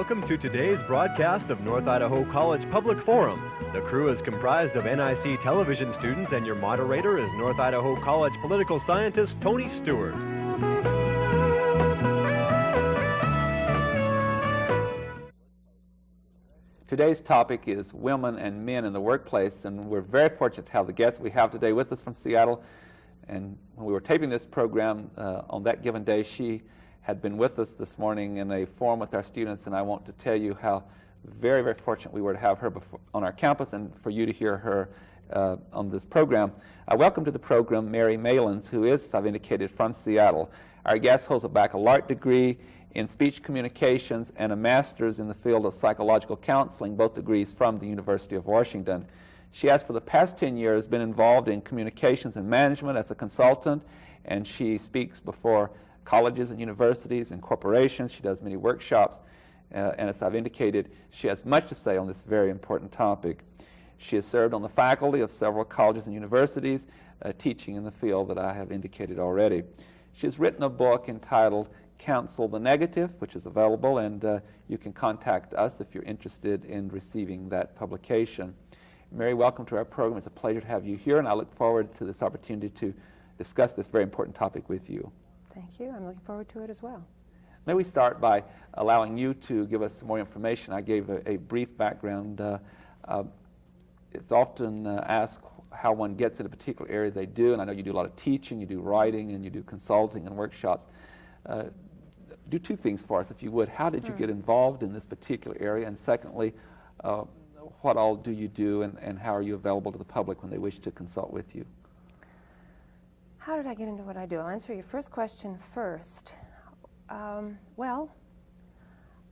Welcome to today's broadcast of North Idaho College Public Forum. The crew is comprised of NIC television students, and your moderator is North Idaho College political scientist Tony Stewart. Today's topic is women and men in the workplace, and we're very fortunate to have the guest we have today with us from Seattle. And when we were taping this program on that given day, she had been with us this morning in a forum with our students, and I want to tell you how very, very fortunate we were to have her on our campus and for you to hear her on this program. Welcome to the program Mary Malins, who is, as I've indicated, from Seattle. Our guest holds a baccalaureate degree in speech communications and a master's in the field of psychological counseling, both degrees from the University of Washington. She has, for the past 10 years, been involved in communications and management as a consultant, and she speaks before colleges and universities and corporations. She does many workshops, and as I've indicated, she has much to say on this very important topic. She has served on the faculty of several colleges and universities, teaching in the field that I have indicated already. She has written a book entitled Counsel the Negative, which is available, and you can contact us if you're interested in receiving that publication. Mary, welcome to our program. It's a pleasure to have you here, and I look forward to this opportunity to discuss this very important topic with you. Thank you. I'm looking forward to it as well. May we start by allowing you to give us some more information. I gave a brief background. It's often asked how one gets in a particular area. They do, and I know you do a lot of teaching, you do writing, and you do consulting and workshops. Do two things for us, if you would. How did you get involved in this particular area? And secondly, what all do you do, and how are you available to the public when they wish to consult with you? How did I get into what I do? I'll answer your first question first. Well,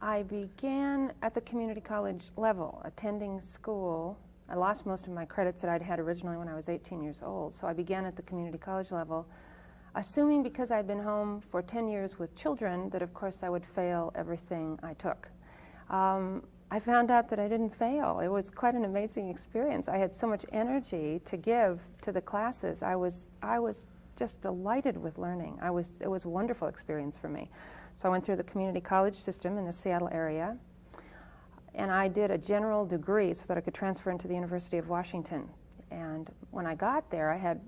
I began at the community college level, attending school. I lost most of my credits that I'd had originally when I was 18 years old, so I began at the community college level, assuming because I'd been home for 10 years with children that, of course, I would fail everything I took. I found out that I didn't fail. It was quite an amazing experience. I had so much energy to give to the classes. I was just delighted with learning. It was a wonderful experience for me. So I went through the community college system in the Seattle area, and I did a general degree so that I could transfer into the University of Washington. And when I got there, I had,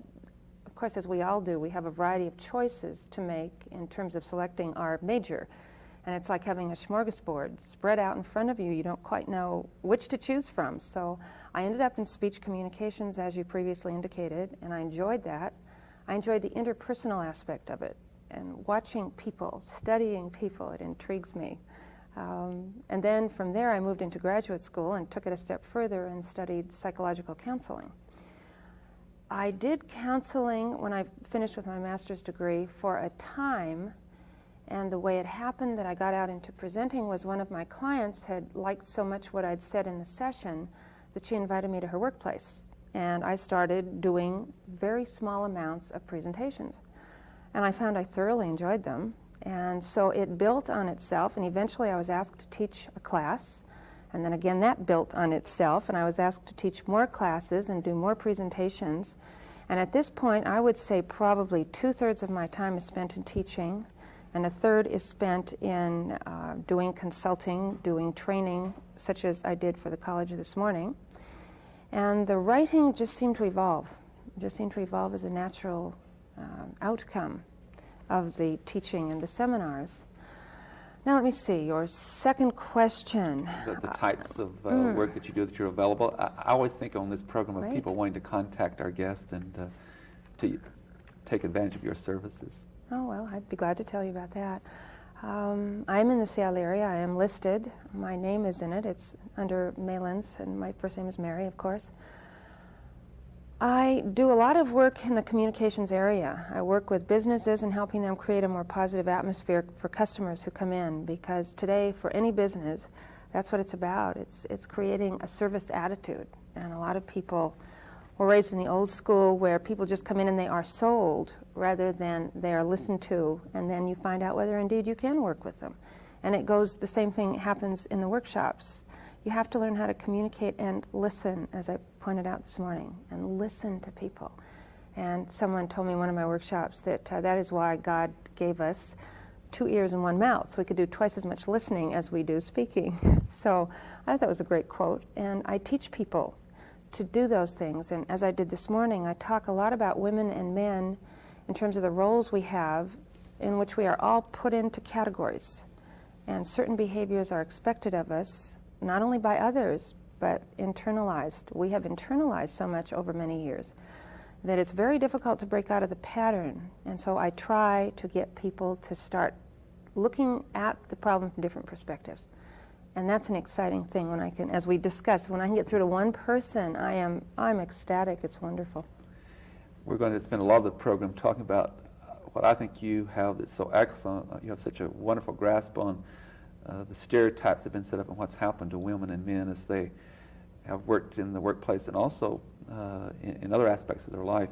of course, as we all do, we have a variety of choices to make in terms of selecting our major. And it's like having a smorgasbord spread out in front of you. You don't quite know which to choose from. So I ended up in speech communications, as you previously indicated, and I enjoyed that. I enjoyed the interpersonal aspect of it, and watching people, studying people, it intrigues me. And then from there I moved into graduate school and took it a step further and studied psychological counseling. I did counseling when I finished with my master's degree for a time, and the way it happened that I got out into presenting was one of my clients had liked so much what I'd said in the session that she invited me to her workplace. And I started doing very small amounts of presentations. And I found I thoroughly enjoyed them. And so it built on itself, and eventually I was asked to teach a class. And then again, that built on itself, and I was asked to teach more classes and do more presentations. And at this point, I would say probably 2/3 of my time is spent in teaching, and 1/3 is spent in doing consulting, doing training, such as I did for the college this morning. And the writing just seemed to evolve. It just seemed to evolve as a natural outcome of the teaching and the seminars. Now let me see, your second question. The types of work that you do, that you're available. I always think on this program of people wanting to contact our guest and to take advantage of your services. Oh, well, I'd be glad to tell you about that. I'm in the Seattle area. I am listed. My name is in it. It's under Malins, and my first name is Mary, of course. I do a lot of work in the communications area. I work with businesses and helping them create a more positive atmosphere for customers who come in, because today, for any business, that's what it's about. It's creating a service attitude, and a lot of people were raised in the old school where people just come in and they are sold rather than they are listened to, and then you find out whether indeed you can work with them. And it goes, the same thing happens in the workshops. You have to learn how to communicate and listen, as I pointed out this morning, and listen to people. And someone told me in one of my workshops that that is why God gave us 2 ears and 1 mouth, so we could do twice as much listening as we do speaking. So I thought that was a great quote, and I teach people to do those things. And as I did this morning, I talk a lot about women and men in terms of the roles we have, in which we are all put into categories. And certain behaviors are expected of us, not only by others, but internalized. We have internalized so much over many years that it's very difficult to break out of the pattern. And so I try to get people to start looking at the problem from different perspectives. And that's an exciting thing when I can, as we discussed, when I can get through to one person, I'm ecstatic. It's wonderful. We're going to spend a lot of the program talking about what I think you have that's so excellent. You have such a wonderful grasp on the stereotypes that have been set up and what's happened to women and men as they have worked in the workplace and also in other aspects of their life.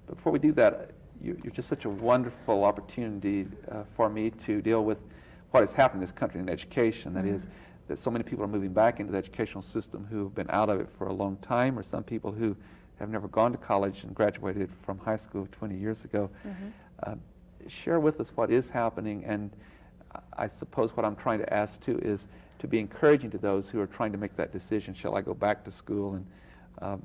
But before we do that, you're just such a wonderful opportunity for me to deal with what has happened in this country in education. That is, that so many people are moving back into the educational system who have been out of it for a long time, or some people who have never gone to college and graduated from high school 20 years ago. Share with us what is happening, and I suppose what I'm trying to ask too is to be encouraging to those who are trying to make that decision. Shall I go back to school? And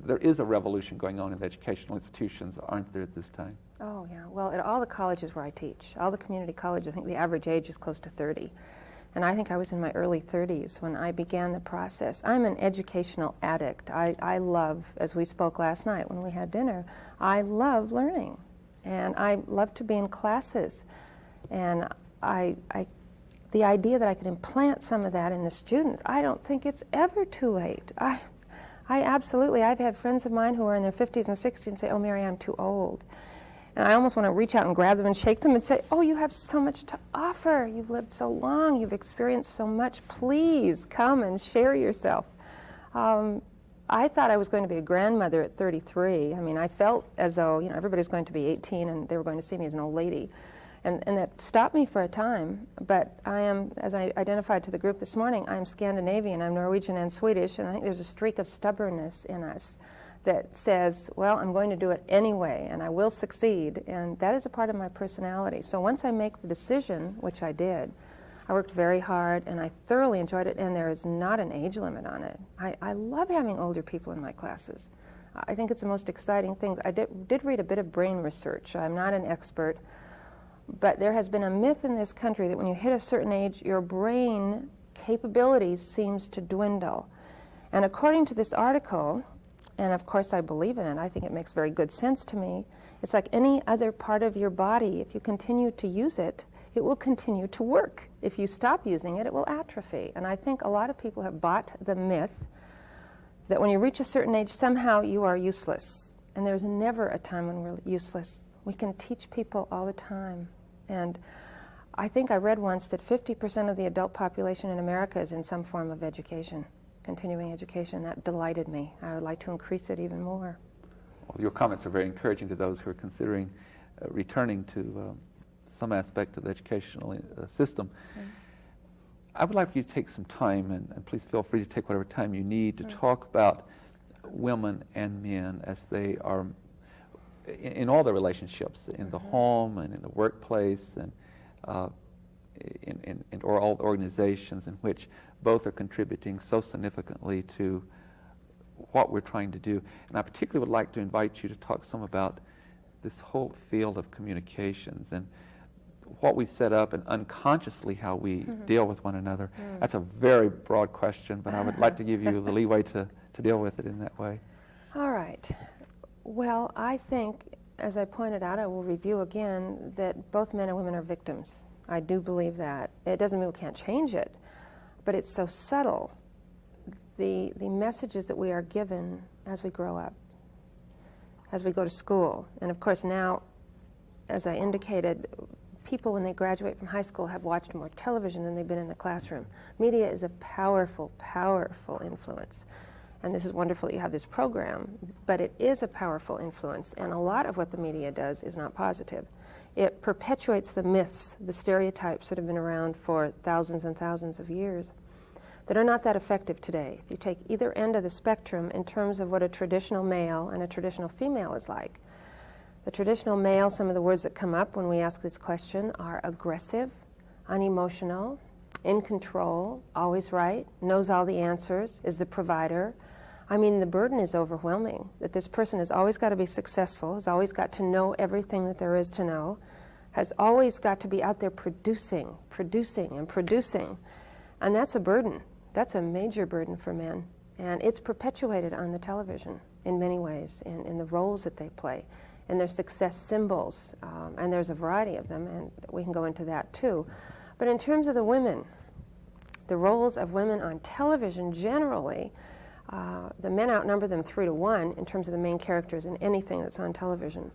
there is a revolution going on in the educational institutions, aren't there, at this time? Oh, yeah. Well, at all the colleges where I teach, all the community colleges, I think the average age is close to 30. And I think I was in my early 30s when I began the process. I'm an educational addict. I love, as we spoke last night when we had dinner, I love learning. And I love to be in classes. And the idea that I could implant some of that in the students, I don't think it's ever too late. I absolutely, I've had friends of mine who are in their 50s and 60s and say, oh, Mary, I'm too old. And I almost want to reach out and grab them and shake them and say, oh, you have so much to offer. You've lived so long. You've experienced so much. Please come and share yourself. I thought I was going to be a grandmother at 33. I mean, I felt as though, everybody was going to be 18 and they were going to see me as an old lady. And that stopped me for a time. But I am, as I identified to the group this morning, I'm Scandinavian, I'm Norwegian and Swedish, and I think there's a streak of stubbornness in us that says, well, I'm going to do it anyway, and I will succeed, and that is a part of my personality. So once I make the decision, which I did, I worked very hard, and I thoroughly enjoyed it, and there is not an age limit on it. I love having older people in my classes. I think it's the most exciting thing. I did read a bit of brain research. I'm not an expert, but there has been a myth in this country that when you hit a certain age, your brain capabilities seems to dwindle. And according to this article, and of course I believe in it, I think it makes very good sense to me, it's like any other part of your body. If you continue to use it, it will continue to work. If you stop using it, it will atrophy. And I think a lot of people have bought the myth that when you reach a certain age, somehow you are useless. And there's never a time when we're useless. We can teach people all the time. And I think I read once that 50% of the adult population in America is in some form of education, continuing education. That delighted me. I would like to increase it even more. Well, your comments are very encouraging to those who are considering returning to some aspect of the educational system. I would like for you to take some time, and please feel free to take whatever time you need, to talk about women and men as they are in all their relationships, in the home and in the workplace, and or all the organizations in which both are contributing so significantly to what we're trying to do. And I particularly would like to invite you to talk some about this whole field of communications and what we've set up and unconsciously how we deal with one another. That's a very broad question, but I would like to give you the leeway to deal with it in that way. All right. Well, I think, as I pointed out, I will review again, that both men and women are victims. I do believe that. It doesn't mean we can't change it, but it's so subtle, the messages that we are given as we grow up, as we go to school. And of course now, as I indicated, people when they graduate from high school have watched more television than they've been in the classroom. Media is a powerful, powerful influence. And this is wonderful that you have this program, but it is a powerful influence, and a lot of what the media does is not positive. It perpetuates the myths, the stereotypes that have been around for thousands and thousands of years that are not that effective today. If you take either end of the spectrum in terms of what a traditional male and a traditional female is like, The traditional male, some of the words that come up when we ask this question are aggressive, unemotional, in control, always right, knows all the answers, is the provider. I mean, the burden is overwhelming, that this person has always got to be successful, has always got to know everything that there is to know, has always got to be out there producing. And that's a burden. That's a major burden for men. And it's perpetuated on the television in many ways, in the roles that they play, and their success symbols. And there's a variety of them, and we can go into that too. But in terms of the women, the roles of women on television generally, the men outnumber them 3-to-1 in terms of the main characters in anything that's on television.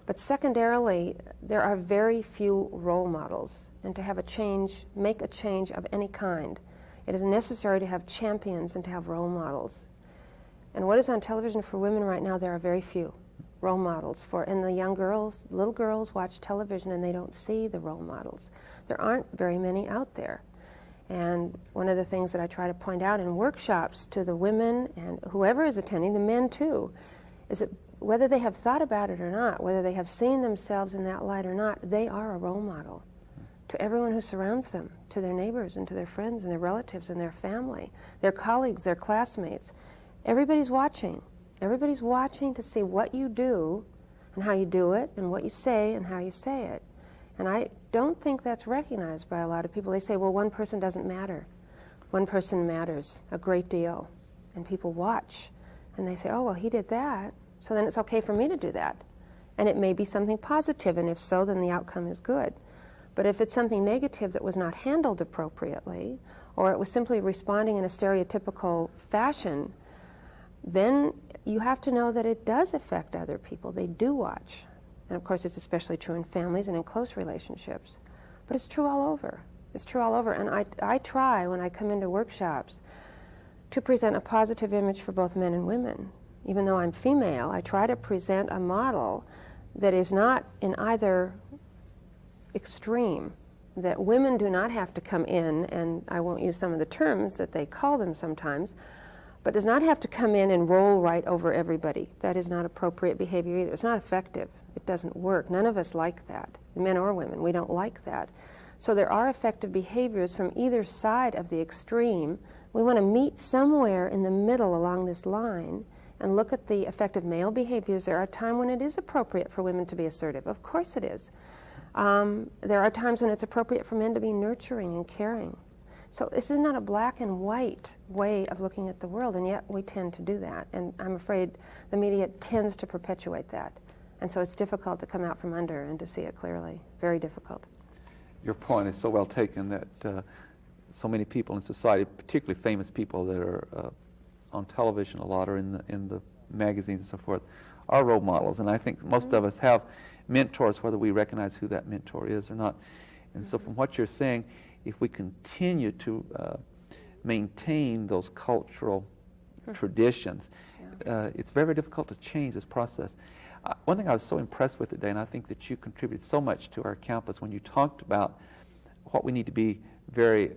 But secondarily, there are very few role models. And to have a change, make a change of any kind, it is necessary to have champions and to have role models. And what is on television for women right now, there are very few role models for. And the young girls, little girls watch television and they don't see the role models. There aren't very many out there. And one of the things that I try to point out in workshops to the women and whoever is attending, the men too, is that whether they have thought about it or not, whether they have seen themselves in that light or not, they are a role model to everyone who surrounds them, to their neighbors and to their friends and their relatives and their family, their colleagues, their classmates. Everybody's watching. Everybody's watching to see what you do and how you do it and what you say and how you say it. And I don't think that's recognized by a lot of people. They say, well, one person doesn't matter. One person matters a great deal. And people watch and they say, oh, well, he did that, so then it's okay for me to do that. And it may be something positive, and if so, then the outcome is good. But if it's something negative that was not handled appropriately, or it was simply responding in a stereotypical fashion, then you have to know that it does affect other people. They do watch. And of course, it's especially true in families and in close relationships. But it's true all over. It's true all over. And I try, when I come into workshops, to present a positive image for both men and women. Even though I'm female, I try to present a model that is not in either extreme, that women do not have to come in, and I won't use some of the terms that they call them sometimes, but does not have to come in and roll right over everybody. That is not appropriate behavior either. It's not effective. It doesn't work. None of us like that, men or women. We don't like that. So there are effective behaviors from either side of the extreme. We want to meet somewhere in the middle along this line and look at the effective male behaviors. There are times when it is appropriate for women to be assertive. Of course it is. There are times when it's appropriate for men to be nurturing and caring. So this is not a black and white way of looking at the world, and yet we tend to do that. And I'm afraid the media tends to perpetuate that. And so it's difficult to come out from under and to see it clearly. Very difficult. Your point is so well taken that so many people in society, particularly famous people that are on television a lot or in the magazines and so forth, are role models. And I think most of us have mentors, whether we recognize who that mentor is or not. And so from what you're saying, if we continue to maintain those cultural traditions, it's very, very difficult to change this process. One thing I was so impressed with today, and I think that you contributed so much to our campus when you talked about what we need to be very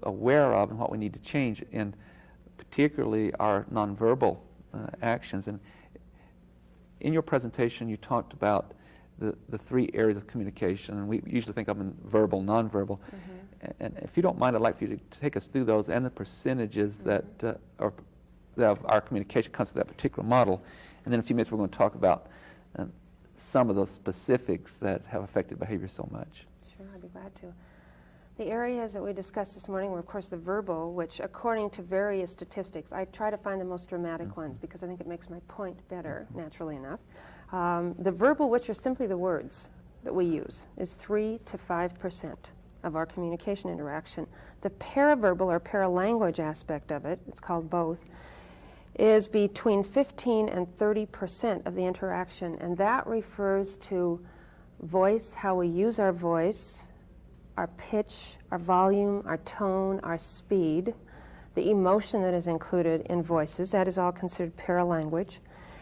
aware of and what we need to change, in particularly our nonverbal actions. And in your presentation, you talked about the three areas of communication, and we usually think of them in verbal, nonverbal. And if you don't mind, I'd like for you to take us through those and the percentages that of our communication comes to that particular model. And then in a few minutes, we're going to talk about some of those specifics that have affected behavior so much. Sure, I'd be glad to. The areas that we discussed this morning were, of course, the verbal, which, according to various statistics, I try to find the most dramatic ones because I think it makes my point better, naturally enough. The verbal, which are simply the words that we use, is 3 to 5% of our communication interaction. The paraverbal or paralanguage aspect of it, it's called both, is between 15 and 30% of the interaction, and that refers to voice, how we use our voice, our pitch, our volume, our tone, our speed, the emotion that is included in voices. That is all considered paralanguage.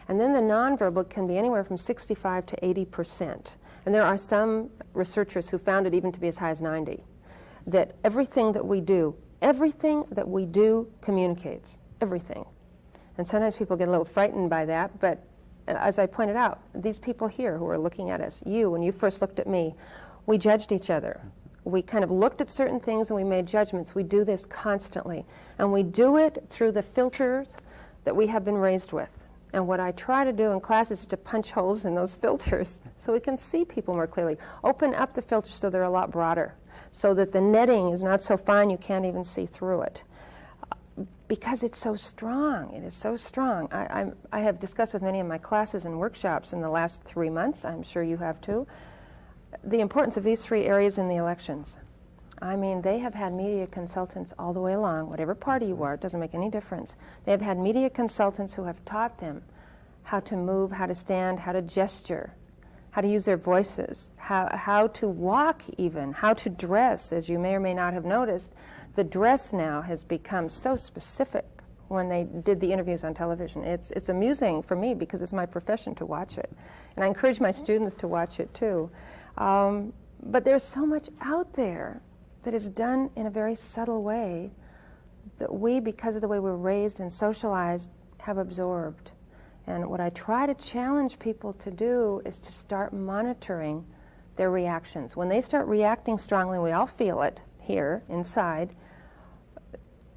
And then the nonverbal can be anywhere from 65 to 80%. And there are some researchers who found it even to be as high as 90. That everything that we do communicates. Everything. And sometimes people get a little frightened by that, but as I pointed out, these people here who are looking at us, you, when you first looked at me, we judged each other. We kind of looked at certain things and we made judgments. We do this constantly. And we do it through the filters that we have been raised with. And what I try to do in classes is to punch holes in those filters so we can see people more clearly. Open up the filters so they're a lot broader, so that the netting is not so fine you can't even see through it. Because it's so strong. It is so strong. I have discussed with many of my classes and workshops in the last 3 months, I'm sure you have too, the importance of these 3 areas in the elections. I mean, they have had media consultants all the way along, whatever party you are, it doesn't make any difference. They have had media consultants who have taught them how to move, how to stand, how to gesture, how to use their voices, how to walk even, how to dress. As you may or may not have noticed, the dress now has become so specific when they did the interviews on television. It's amusing for me because it's my profession to watch it. And I encourage my students to watch it too. But there's so much out there that is done in a very subtle way that we, because of the way we're raised and socialized, have absorbed. And what I try to challenge people to do is to start monitoring their reactions. When they start reacting strongly, we all feel it here inside,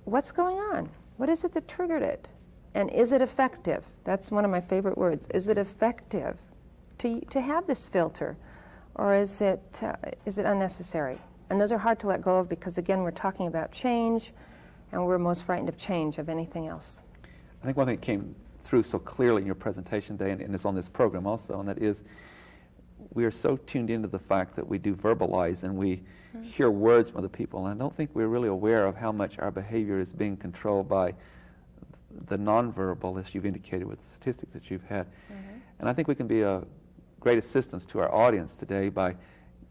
what's going on? What is it that triggered it? And is it effective? That's one of my favorite words. Is it effective to have this filter? Or is it unnecessary? And those are hard to let go of because, again, we're talking about change, and we're most frightened of change of anything else. I think one thing that came through so clearly in your presentation today, and it's on this program also, and that is we are so tuned into the fact that we do verbalize and we hear words from other people, and I don't think we're really aware of how much our behavior is being controlled by the nonverbal, as you've indicated with the statistics that you've had. And I think we can be a great assistance to our audience today by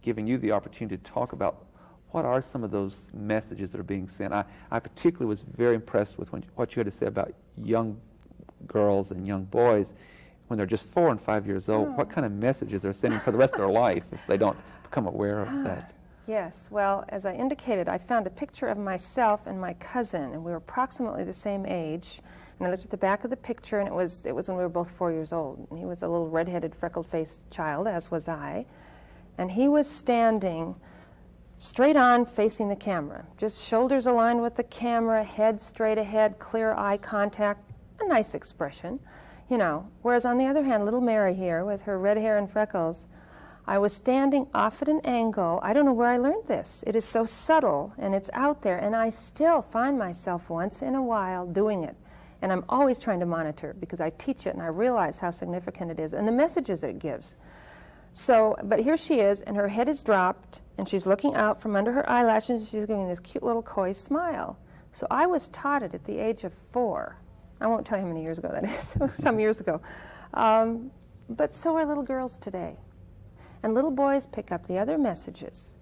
giving you the opportunity to talk about what are some of those messages that are being sent. I particularly was very impressed with what you had to say about young girls and young boys when they're just 4 and 5 years old. What kind of messages they're sending for the rest of their life if they don't become aware of that? Yes, well, as I indicated, I found a picture of myself and my cousin, and we were approximately the same age. And I looked at the back of the picture, and it was when we were both 4 years old. And he was a little red-headed, freckled-faced child, as was I. And he was standing straight on facing the camera, just shoulders aligned with the camera, head straight ahead, clear eye contact, a nice expression, you know. Whereas on the other hand, little Mary here with her red hair and freckles, I was standing off at an angle. I don't know where I learned this. It is so subtle and it's out there, and I still find myself once in a while doing it. And I'm always trying to monitor because I teach it and I realize how significant it is and the messages that it gives. So, but here she is, and her head is dropped, and she's looking out from under her eyelashes, and she's giving this cute little coy smile. So I was taught it at the age of 4. I won't tell you how many years ago that is. It was some years ago. But so are little girls today. And little boys pick up the other messages.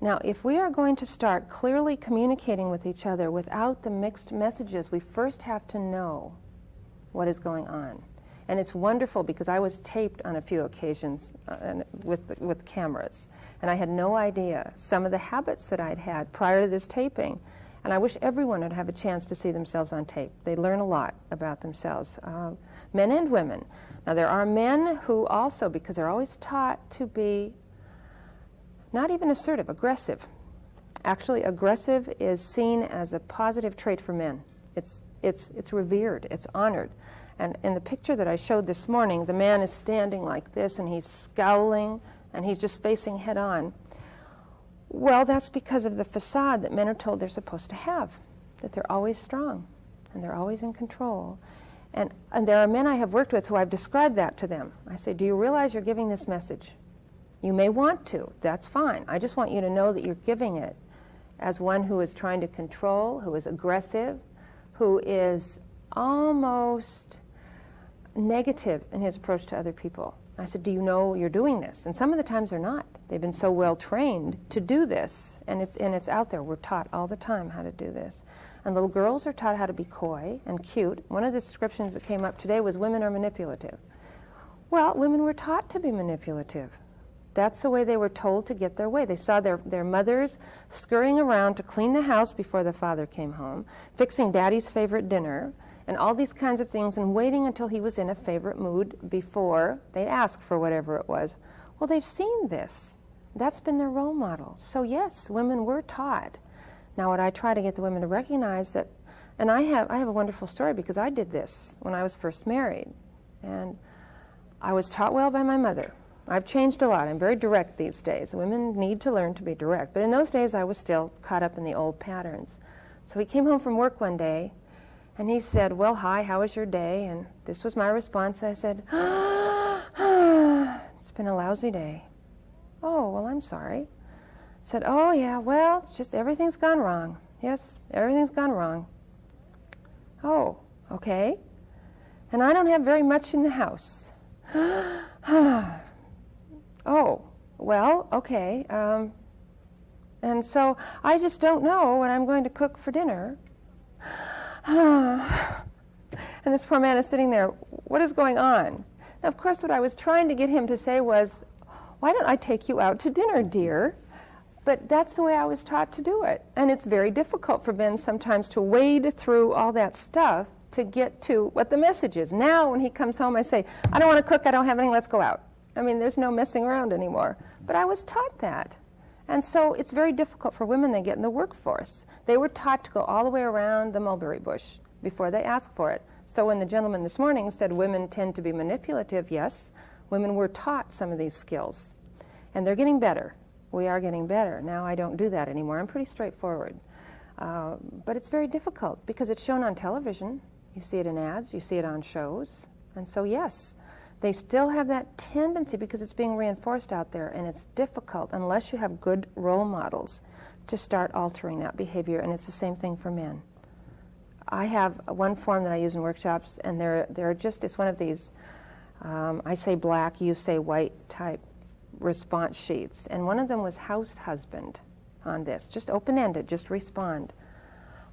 Now, if we are going to start clearly communicating with each other without the mixed messages, we first have to know what is going on. And it's wonderful because I was taped on a few occasions with cameras, and I had no idea some of the habits that I'd had prior to this taping. And I wish everyone would have a chance to see themselves on tape. They learn a lot about themselves, men and women. Now, there are men who also, because they're always taught to be not even assertive, aggressive. Actually, aggressive is seen as a positive trait for men. It's revered, it's honored. And in the picture that I showed this morning, the man is standing like this, and he's scowling, and he's just facing head on. Well, that's because of the facade that men are told they're supposed to have, that they're always strong, and they're always in control. And there are men I have worked with who I've described that to them. I say, do you realize you're giving this message? You may want to, that's fine. I just want you to know that you're giving it as one who is trying to control, who is aggressive, who is almost negative in his approach to other people. I said, do you know you're doing this? And some of the times they're not. They've been so well trained to do this, and it's out there. We're taught all the time how to do this. And little girls are taught how to be coy and cute. One of the descriptions that came up today was women are manipulative. Well, women were taught to be manipulative. That's the way they were told to get their way. They saw their mothers scurrying around to clean the house before the father came home, fixing daddy's favorite dinner, and all these kinds of things, and waiting until he was in a favorite mood before they asked for whatever it was. Well, they've seen this. That's been their role model. So yes, women were taught. Now what I try to get the women to recognize that, and I have a wonderful story because I did this when I was first married. And I was taught well by my mother. I've changed a lot. I'm very direct these days. Women need to learn to be direct. But in those days, I was still caught up in the old patterns. So he came home from work one day, and he said, well, hi, how was your day? And this was my response. I said, it's been a lousy day. Oh, well, I'm sorry. I said, oh, yeah, well, it's just everything's gone wrong. Yes, everything's gone wrong. Oh, okay. And I don't have very much in the house. Oh, well, okay. And so I just don't know what I'm going to cook for dinner. And this poor man is sitting there, what is going on? Now, of course, what I was trying to get him to say was, why don't I take you out to dinner, dear? But that's the way I was taught to do it. And it's very difficult for men sometimes to wade through all that stuff to get to what the message is. Now, when he comes home, I say, I don't want to cook, I don't have anything, let's go out. I mean, there's no messing around anymore. But I was taught that. And so it's very difficult for women that get in the workforce. They were taught to go all the way around the mulberry bush before they ask for it. So when the gentleman this morning said women tend to be manipulative, yes, women were taught some of these skills. And they're getting better. We are getting better. Now I don't do that anymore. I'm pretty straightforward. But it's very difficult because it's shown on television. You see it in ads, you see it on shows. And so yes, they still have that tendency because it's being reinforced out there, and it's difficult unless you have good role models to start altering that behavior, and it's the same thing for men. I have one form that I use in workshops, and they're just, it's one of these, I say black, you say white type response sheets, and one of them was house husband on this, just open-ended, just respond.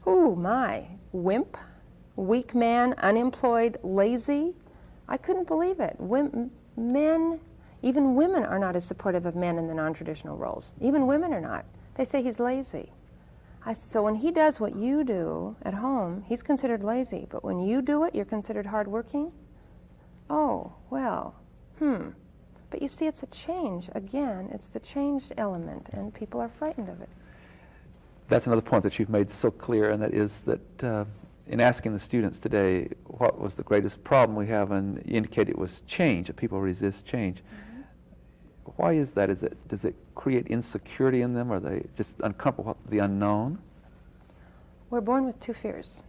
Ooh, my, wimp, weak man, unemployed, lazy. I couldn't believe it. Men, even women are not as supportive of men in the non-traditional roles. Even women are not. They say he's lazy. So when he does what you do at home, he's considered lazy. But when you do it, you're considered hardworking? Oh, well, But you see, it's a change. Again, it's the change element, and people are frightened of it. That's another point that you've made so clear, and that is that in asking the students today what was the greatest problem we have, and you indicate it was change, that people resist change. Mm-hmm. Why is that? Does it create insecurity in them? Are they just uncomfortable with the unknown? We're born with two fears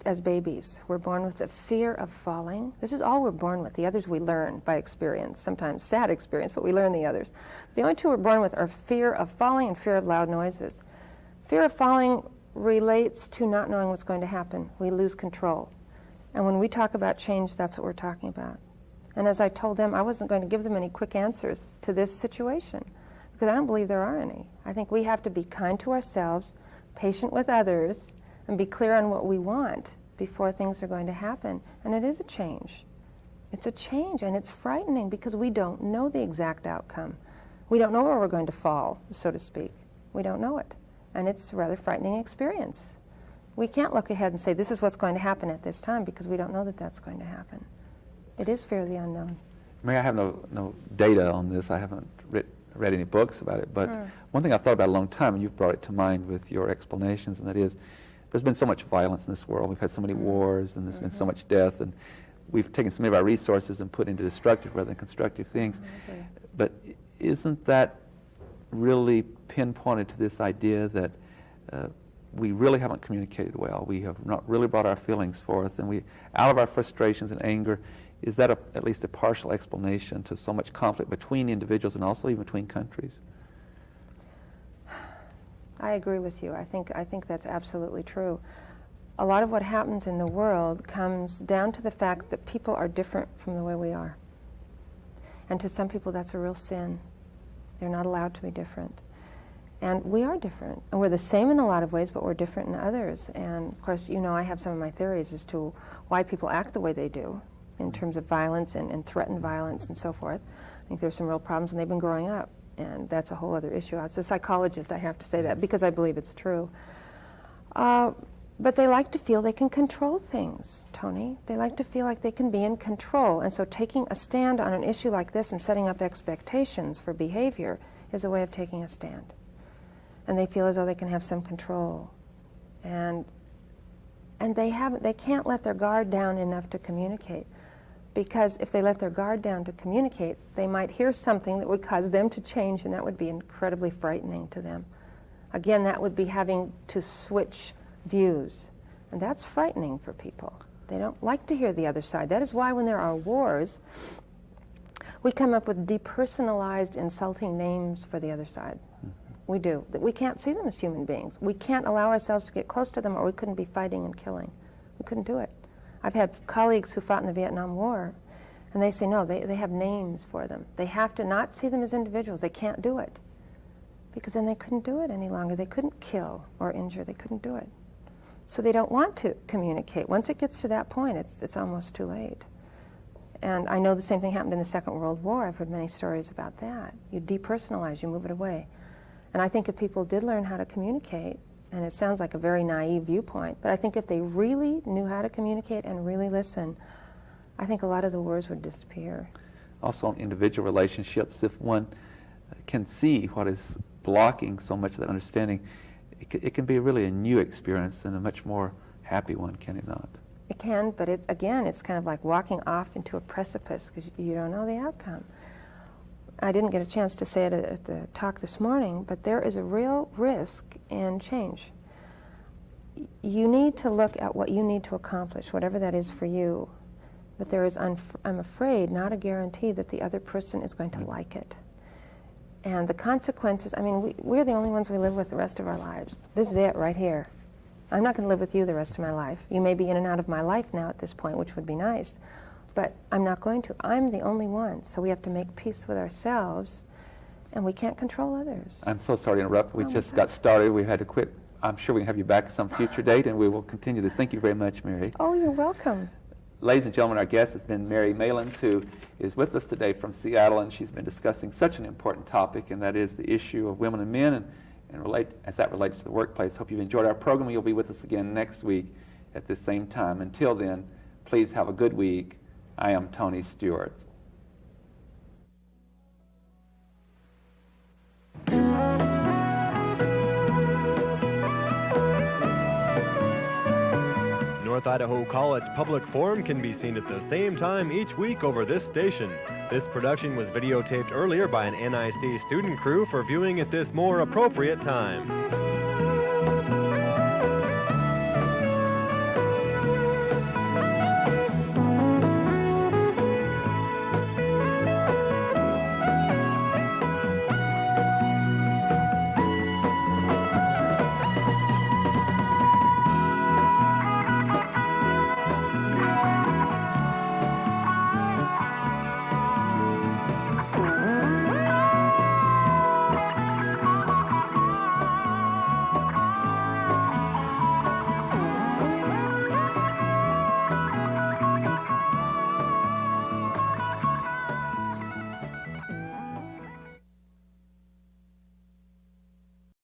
as babies. We're born with the fear of falling. This is all we're born with. The others we learn by experience, sometimes sad experience, but we learn the others. The only two we're born with are fear of falling and fear of loud noises. Fear of falling relates to not knowing what's going to happen. We lose control. And when we talk about change, that's what we're talking about. And as I told them, I wasn't going to give them any quick answers to this situation because I don't believe there are any. I think we have to be kind to ourselves, patient with others, and be clear on what we want before things are going to happen. And it is a change. It's a change, and it's frightening because we don't know the exact outcome. We don't know where we're going to fall, so to speak. We don't know it. And it's a rather frightening experience. We can't look ahead and say, this is what's going to happen at this time, because we don't know that that's going to happen. It is fear of the unknown. Mary, I have no data on this. I haven't read any books about it. But one thing I've thought about a long time, and you've brought it to mind with your explanations, and that is, there's been so much violence in this world. We've had so many wars, and there's been so much death, and we've taken so many of our resources and put into destructive rather than constructive things. But isn't that really pinpointed to this idea that we really haven't communicated well? We have not really brought our feelings forth, and we, out of our frustrations and anger, is that at least a partial explanation to so much conflict between individuals and also even between countries? I agree with you. I think that's absolutely true. A lot of what happens in the world comes down to the fact that people are different from the way we are. And to some people that's a real sin. They're not allowed to be different. And we are different. And we're the same in a lot of ways, but we're different in others. And of course, you know, I have some of my theories as to why people act the way they do in terms of violence and threatened violence and so forth. I think there's some real problems, and they've been growing up. And that's a whole other issue. As a psychologist, I have to say that because I believe it's true. But they like to feel they can control things, Tony. They like to feel like they can be in control. And so taking a stand on an issue like this and setting up expectations for behavior is a way of taking a stand. And they feel as though they can have some control. And they can't let their guard down enough to communicate. Because if they let their guard down to communicate, they might hear something that would cause them to change, and that would be incredibly frightening to them. Again, that would be having to switch views. And that's frightening for people. They don't like to hear the other side. That is why when there are wars, we come up with depersonalized, insulting names for the other side. We do. We can't see them as human beings. We can't allow ourselves to get close to them, or we couldn't be fighting and killing. We couldn't do it. I've had colleagues who fought in the Vietnam War, and they say, no, they have names for them. They have to not see them as individuals. They can't do it. Because then they couldn't do it any longer. They couldn't kill or injure. They couldn't do it. So they don't want to communicate. Once it gets to that point, it's almost too late. And I know the same thing happened in the Second World War. I've heard many stories about that. You depersonalize, you move it away. And I think if people did learn how to communicate, and it sounds like a very naive viewpoint, but I think if they really knew how to communicate and really listen, I think a lot of the wars would disappear. Also in individual relationships, if one can see what is blocking so much of that understanding, it can be really a new experience and a much more happy one, can it not? It can, but it's kind of like walking off into a precipice because you don't know the outcome. I didn't get a chance to say it at the talk this morning, but there is a real risk in change. You need to look at what you need to accomplish, whatever that is for you, but there is, I'm afraid, not a guarantee that the other person is going to like it. And the consequences, I mean, we're the only ones we live with the rest of our lives. This is it right here. I'm not going to live with you the rest of my life. You may be in and out of my life now at this point, which would be nice, but I'm not going to. I'm the only one, so we have to make peace with ourselves, and we can't control others. I'm so sorry to interrupt. We just got started. We had to quit. I'm sure we can have you back at some future date, and we will continue this. Thank you very much, Mary. Oh, you're welcome. Ladies and gentlemen, our guest has been Mary Malins, who is with us today from Seattle, and she's been discussing such an important topic, and that is the issue of women and men, and as that relates to the workplace. Hope you've enjoyed our program. You'll be with us again next week at this same time. Until then, please have a good week. I am Tony Stewart. North Idaho College Public Forum can be seen at the same time each week over this station. This production was videotaped earlier by an NIC student crew for viewing at this more appropriate time.